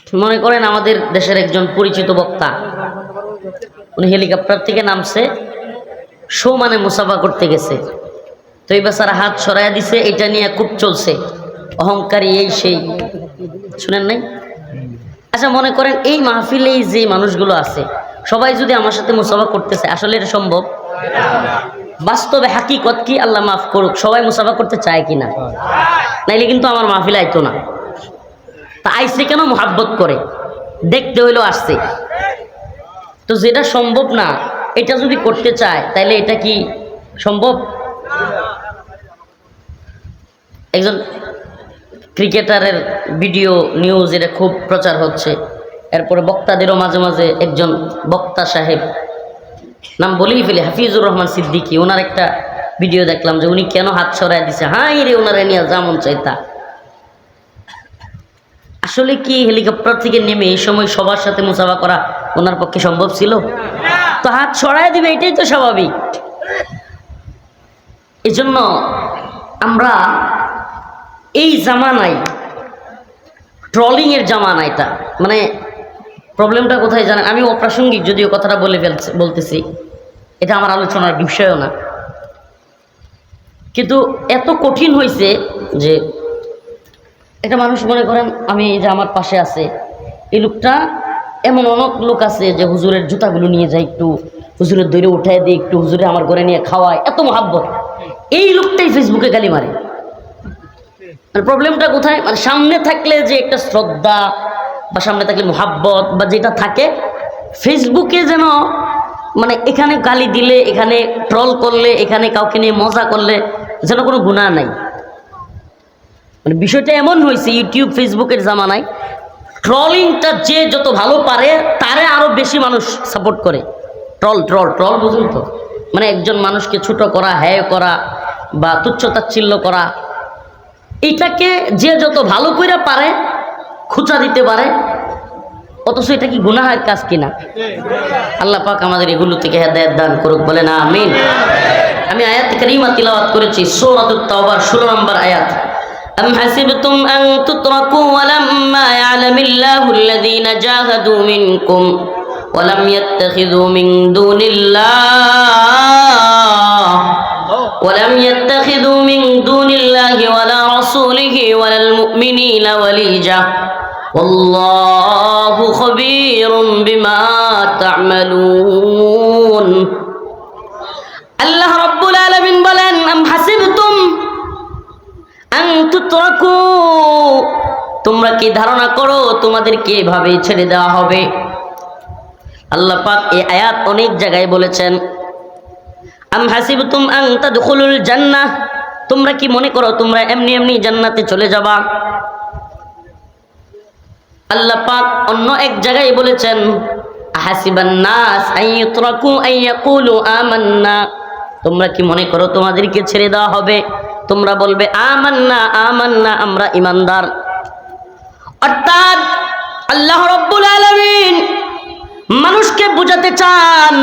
মনে করেন আমাদের দেশের একজন পরিচিত বক্তা, উনি হেলিকপ্টার থেকে নামছে, শো মানে মুসাফা করতে গেছে, তো এই বেচারা হাত সরাইয়া দিছে, এটা নিয়ে খুব চলছে, অহংকারী এই সেই, শুনেন নাই? আচ্ছা মনে করেন এই মাহফিলে যে মানুষগুলো আছে সবাই যদি আমার সাথে মুসাফা করতেছে, আসলে এটা সম্ভব? বাস্তবে হাকিকত কি, আল্লাহ মাফ করুক, সবাই মুসাফা করতে চায় কিনা? নাইলে কিন্তু আমার মাহফিলে আইতো না। তা আইসে কেন? মোহাব্বত করে, দেখতে হইলেও আসছে। তো যেটা সম্ভব না এটা যদি করতে চায় তাহলে এটা কি সম্ভব? একজন ক্রিকেটারের ভিডিও নিউজ এটা খুব প্রচার হচ্ছে, এরপরে বক্তাদেরও মাঝে মাঝে একজন বক্তা সাহেব, নাম বলেই ফেলে, হাফিজুর রহমান সিদ্দিকী, ওনার একটা ভিডিও দেখলাম যে উনি কেন হাত সরাই দিছে, হাই রে ওনারা নিয়ে যেমন চাইতা। আসলে কি হেলিকপ্টার থেকে নেমে এই সময় সবার সাথে মুসাফা করা ওনার পক্ষে সম্ভব ছিল? তো হাত সরাই দিবে, এটাই তো স্বাভাবিক। এজন্য আমরা এই জামানায়, ট্রলিং এর জামানা, এটা মানে প্রবলেমটা কোথায় জানেন? আমি অপ্রাসঙ্গিক যদিও কথাটা বলতেছি, এটা আমার আলোচনার বিষয়ও না, কিন্তু এত কঠিন হয়েছে যে একটা মানুষ, মনে করেন আমি যে আমার পাশে আছে এই লোকটা, এমন অনেক লোক আছে যে হুজুরের জুতাগুলো নিয়ে যায়, একটু হুজুরের দৈরে উঠায় দিয়ে একটু হুজুরে আমার ঘরে নিয়ে খাওয়ায়, এত মহাব্বত। এই লোকটাই ফেসবুকে গালি মারে। মানে প্রবলেমটা কোথায়? মানে সামনে থাকলে যে একটা শ্রদ্ধা বা সামনে থাকলে মহাব্বত বা যেটা থাকে, ফেসবুকে যেন মানে এখানে গালি দিলে, এখানে ট্রল করলে, এখানে কাউকে নিয়ে মজা করলে যেন কোনো গুনাহ নাই। মানে বিষয়টা এমন হয়েছে, ইউটিউব ফেসবুকের জামানায় ট্রলিংটা যে যত ভালো পারে তারে আরো বেশি মানুষ সাপোর্ট করে। ট্রল ট্রল ট্রল বুঝুন তো, মানে একজন মানুষকে ছোট করা, হ্যায় করা বা তুচ্ছতাচ্ছিল্য করা, এটাকে যে যত ভালো করে পারে খুঁচা দিতে পারে, অথচ এটা কি গুনাহের কাজ কিনা? আল্লাহ পাক আমাদের এগুলো থেকে হেদায়েত দান করুক, বলে না আমিন। আমি আয়াত কারীমা তিলাওয়াত করেছি, সূরাতুত তাওবার 16 নম্বর আয়াত। أم حسبتم أن تتركوا ولما يعلم الله الذين جاهدوا منكم ولم يتخذوا من دون الله ولا رسوله ولا المؤمنين وليجة والله خبير بما تعملون। আল্লাহ রাব্বুল আলামিন বলেন, আম হাসিবতুম আন তুতরাকু, তোমরা কি ধারণা করো তোমাদেরকে এভাবে ছেড়ে দেওয়া হবে? আল্লাহ পাক এই আয়াত অনেক জায়গায় বলেছেন, আম হাসিবতুম আন তাদখুলুল জান্নাহ, তোমরা কি মনে করো তোমরা এমনি এমনি জান্নাতে চলে যাবা? আল্লাহ পাক অন্য এক জায়গায় বলেছেন, আহাসিবান নাস আন ইউতরাকু আন ইয়াকুলু আমান্না, তোমরা কি মনে করো তোমাদেরকে ছেড়ে দেওয়া হবে তোমরা বলবে আমান্না আমান্না, আমরা ঈমানদার? অর্থাৎ আল্লাহ রাব্বুল আলামিন মানুষকে বুঝাতে চান,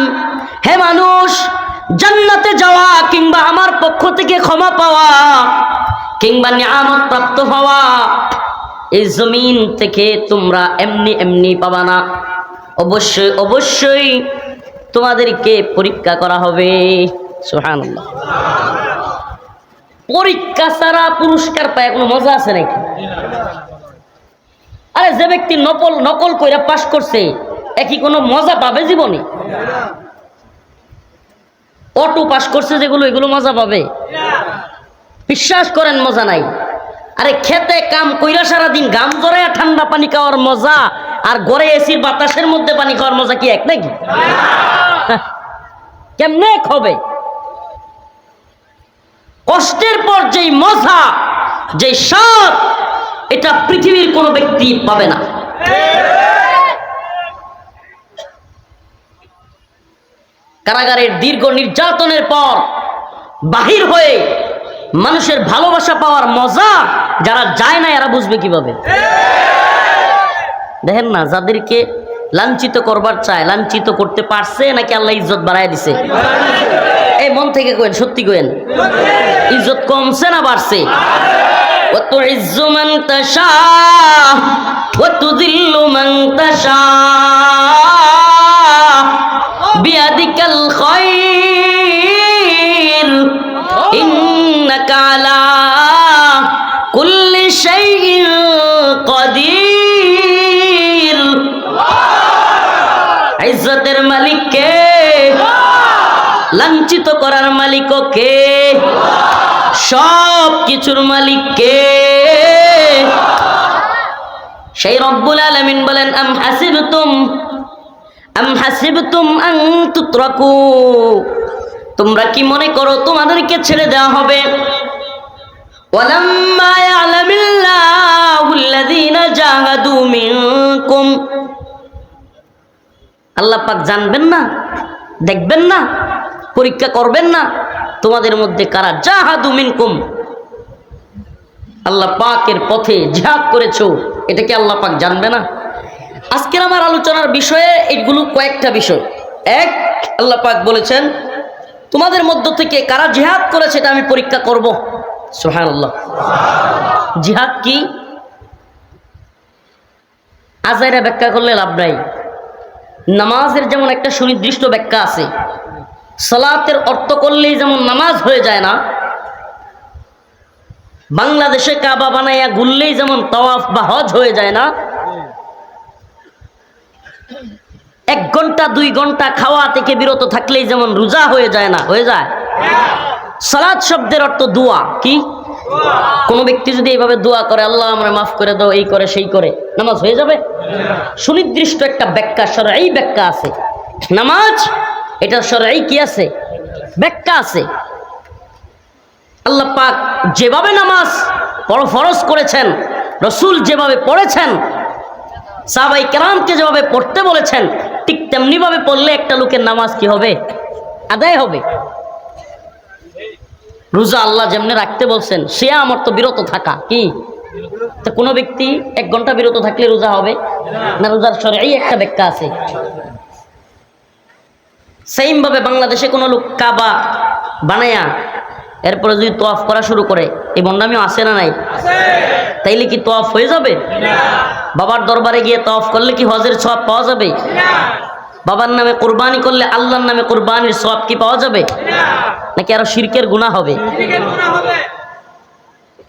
হে মানুষ, জান্নাতে যাওয়া কিংবা আমার পক্ষ থেকে ক্ষমা পাওয়া কিংবা নিয়ামত প্রাপ্ত হওয়া এই জমিন থেকে তোমরা এমনি এমনি পাবা না। অবশ্যই অবশ্যই তোমাদেরকে পরীক্ষা করা হবে। সুবহানাল্লাহ। পরীক্ষা ছাড়া পুরস্কার পায় কোনো মজা আছে নাকি? আরে যে ব্যক্তি নকল কইরা পাশ করছে একই কোনো মজা পাবে জীবনে? অটো পাস করছে যেগুলো, এগুলো মজা পাবে? বিশ্বাস করেন মজা নাই। আরে খেতে কাম কইরা সারাদিন গাম জড়াইয়া ঠান্ডা পানি খাওয়ার মজা আর ঘরে এসির বাতাসের মধ্যে পানি খাওয়ার মজা কি এক নাকি? কেমনে এক হবে? কষ্টের পর যেই মজা, যেই স্বাদ, এটা পৃথিবীর কোনো ব্যক্তি পাবে না। কারাগারের দীর্ঘ নির্যাতনের পর বাহির হয়ে মানুষের ভালোবাসা পাওয়ার মজা যারা যায় না এরা বুঝবে কিভাবে? দেখেন না, যাদেরকে লাঞ্ছিত করবার চায় লাঞ্ছিত করতে পারছে নাকি আল্লাহ ইজ্জত বাড়ায় দিছে? এই মন থেকে কইেন, সত্যি কইেন, ইজ্জত কমছে না বাড়ছে? ওয়া তুইজ্জু মান তাশা ওয়া তুযিল্লু মান তাশা বিয়াদিকাল খায়র ইন্নাকা আলা কুল্লি শাইইন কাদির। ইজ্জতের মালিক কে? লাঞ্ছিত করার মালিক কে? সব কিছুর মালিক কে? সেই রব্বুল আলামিন বলেন আম হাসিবতুম আন তুতরাকু, তোমরা কি মনে করো তোমাদেরকে ছেড়ে দেওয়া হবে? ওয়ালাম্মা ইয়ালামিল্লাহুল্লাযীনা জাহাদু মিনকুম, আল্লাহ পাক জানবেন না, দেখবেন না, পরীক্ষা করবেন না তোমাদের মধ্যে কারা জাহাদু মিনকুম, আল্লাহ পাকের পথে জিহাদ করেছো, এটা কি আল্লাহ পাক জানবে না? আজকের আমার আলোচনার বিষয়ে এগুলো কয়েকটা বিষয়। এক, আল্লাহ পাক বলেছেন তোমাদের মধ্য থেকে কারা জিহাদ করেছে এটা আমি পরীক্ষা করব। সুবহানাল্লাহ। জিহাদ কি? আজাইরা ব্যাখ্যা করলে লাভ নাই। নামাজের যেমন একটা সুনির্দিষ্ট ব্যাখ্যা আছে, সালাতের অর্থ করলেই যেমন নামাজ হয়ে যায় না, বাংলাদেশে কাবা বানাইয়া ঘুরলেই যেমন তাওয়াফ বা হজ হয়ে যায় না, 1 ঘন্টা 2 ঘন্টা খাওয়া থেকে বিরত থাকলেই যেমন রোজা হয়ে যায় না, হয়ে যায়। সালাত শব্দের অর্থ দোয়া। কি? কোন ব্যক্তি যদি এইভাবে দোয়া করে আল্লাহ আমারে মাফ করে দাও, এই করে সেই করে, নামাজ হয়ে যাবে? সুনির্দিষ্ট একটা ব্যাখ্যা, শরঈ ব্যাখ্যা আছে। নামাজ এটা শরঈ কি আছে? ব্যাখ্যা আছে। আল্লাহ পাক যেভাবে নামাজ ফরজ করেছেন, রাসূল যেভাবে পড়েছেন, সাহাবায়ে কেরামকে যেভাবে পড়তে বলেছেন, ঠিক তেমনি ভাবে পড়লে একটা লোকের নামাজ কি হবে? আদায় হবে। রোজা আল্লাহ যেমনি রাখতে বলছেন, সিয়াম অর্থ বিরত থাকা। কি? তো কোনো ব্যক্তি 1 ঘন্টা বিরত থাকলে রোজা হবে না? রোজার শরঈ একটা ব্যাখ্যা আছে। সেম ভাবে বাংলাদেশে কোনো লোক কাবা বানায়া এরপরে যদি তোয়াফ করা শুরু করে, এই বন্ডামিও আছে না নাই? তাইলে কি তোয়াফ হয়ে যাবে? বাবার দরবারে গিয়ে তোয়াফ করলে কি হজের সওয়াব পাওয়া যাবে? বাবার নামে কুরবানি করলে আল্লাহর নামে কুরবানির সওয়াব কি পাওয়া যাবে? নাকি আরো শিরকের গুনাহ হবে?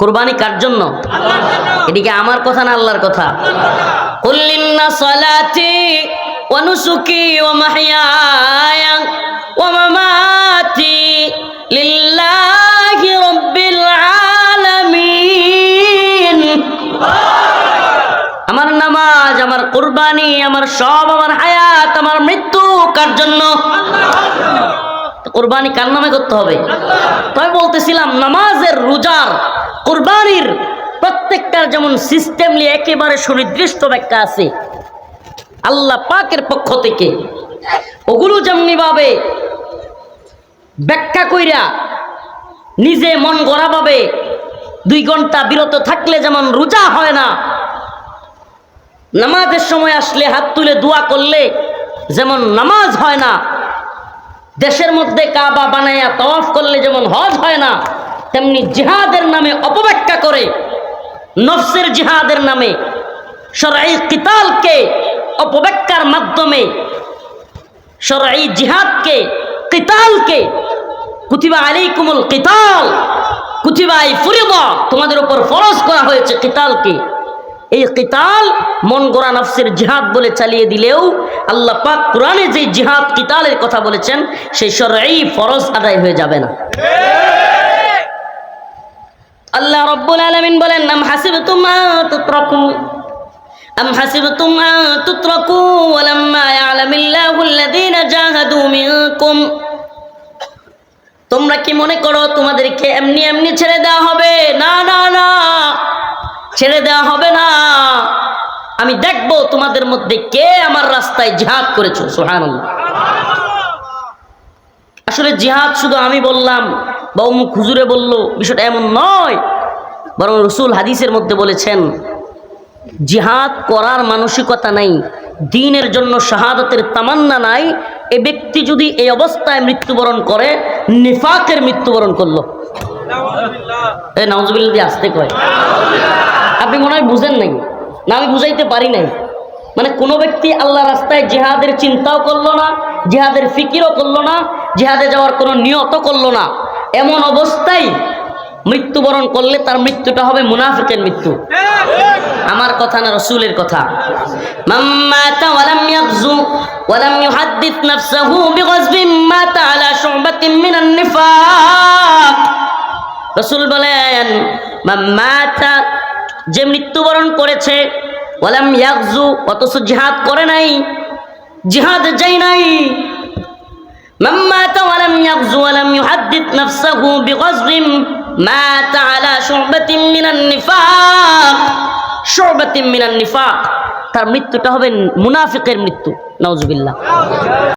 কুরবানি কার জন্য? এদিকে আমার কথা না আল্লাহর কথা? কুল ইন্না সালাতি ওয়া নুসুকি ওয়া মাহইয়ায়া ওয়া মামাতি লিল্লাহি রাব্বিল আলামিন। আমার নামাজ, আমার কুরবানি, আমার সব, আমার হায়াত, আমার মৃত্যু কার জন্য? কুরবানি কার নামে করতে হবে? তাই বলতেছিলাম নামাজের, রোজার, কুরবানির প্রত্যেকটার যেমন সিস্টেমলি একেবারে সুনির্দিষ্ট ব্যাখ্যা আছে আল্লাহ পাকের পক্ষ থেকে, ওগুলো যেমনি ভাবে ব্যাখ্যা কইরা নিজে মন গড়া ভাবে 2 ঘন্টা বিরত থাকলে যেমন রোজা হয় না, নামাজের সময় আসলে হাত তুলে দোয়া করলে যেমন নামাজ হয় না, দেশের মধ্যে কাবা বানায়া তাওয়াফ করলে যেমন হজ হয় না, তেমনি জিহাদের নামে অপব্যাখ্যা করে, নফসের জিহাদের নামে শরঈ কিতালকে অপব্যাখ্যার মাধ্যমে শরঈ জিহাদকে, কিতালকে, কুতিবা আলাইকুমুল কিতাল, কুতিবা ফুরিদা, তোমাদের উপর ফরজ করা হয়েছে কিতালকে, এই কিতাল মন গড়া নফসের জিহাদ বলে চালিয়ে দিলেও আল্লাহ পাক কোরআনে যে জিহাদ কিতালের কথা বলেছেন সেই শরঈ ফরজ আদায় হয়ে যাবে না। আল্লাহ রাব্বুল আলামিন বলেন আম হাসিবতুম আন তুতরাকু ওয়ালাম্মা ইয়ালামিল্লাহুল্লাযীনা জাহাদু মিনকুম, তোমরা কি মনে করো তোমাদেরকে এমনি এমনি ছেড়ে দেওয়া হবে? না না না, ছেড়ে দেওয়া হবে না। আমি দেখবো তোমাদের মধ্যে কে আমার রাস্তায় জিহাদ করেছো। সুবহানাল্লাহ। আসলে জিহাদ শুধু আমি বললাম বা অমুক হুজুরে বলল, বিষয়টা এমন নয়, বরং রাসূল হাদিসের মধ্যে বলেছেন জিহাদ করার মানসিকতা নাই, দ্বীনের জন্য শাহাদাতের তামান্না নাই, এ ব্যক্তি যদি এই অবস্থায় মৃত্যুবরণ করে নিফাকের মৃত্যুবরণ করলো। এই নাউজুবিল্লাহ দিয়ে আসতে কয়। আপনি মনে হয় বুঝেন নাই, না আমি বুঝাইতে পারি নাই। মানে কোনো ব্যক্তি আল্লাহ রাস্তায় জিহাদের চিন্তাও করলো না, জিহাদের ফিকিরও করলো না, জিহাদে যাওয়ার কোনো নিয়ত করলো না, এমন অবস্থায় মৃত্যুবরণ করলে তার মৃত্যুটা হবে মুনাফিকের মৃত্যু। আমার কথা না, রাসূলের কথা। মাম্মাতা ওয়ালাম ইয়াগজু ওয়ালাম ইউহাদ্দিস নাফসাহু বিগজবিন মাতা আলা শুবাতিন মিনান নিফাক। রাসূল বলেন, মাম্মাতা, যে মৃত্যুবরণ করেছে, ওয়ালাম ইয়াগজু, অথচ জিহাদ করে নাই, জিহাদ যায় নাই। মাম্মাতা ওয়ালাম ইয়াগজু ওয়ালাম ইউহাদ্দিস নাফসাহু বিগজবিন মাতা আলা শুবাতিন মিনান নিফাক। শুবাতিন মিনান নিফাক, তার মৃত্যুটা হবে মুনাফিকের মৃত্যু। নাউজুবিল্লাহ।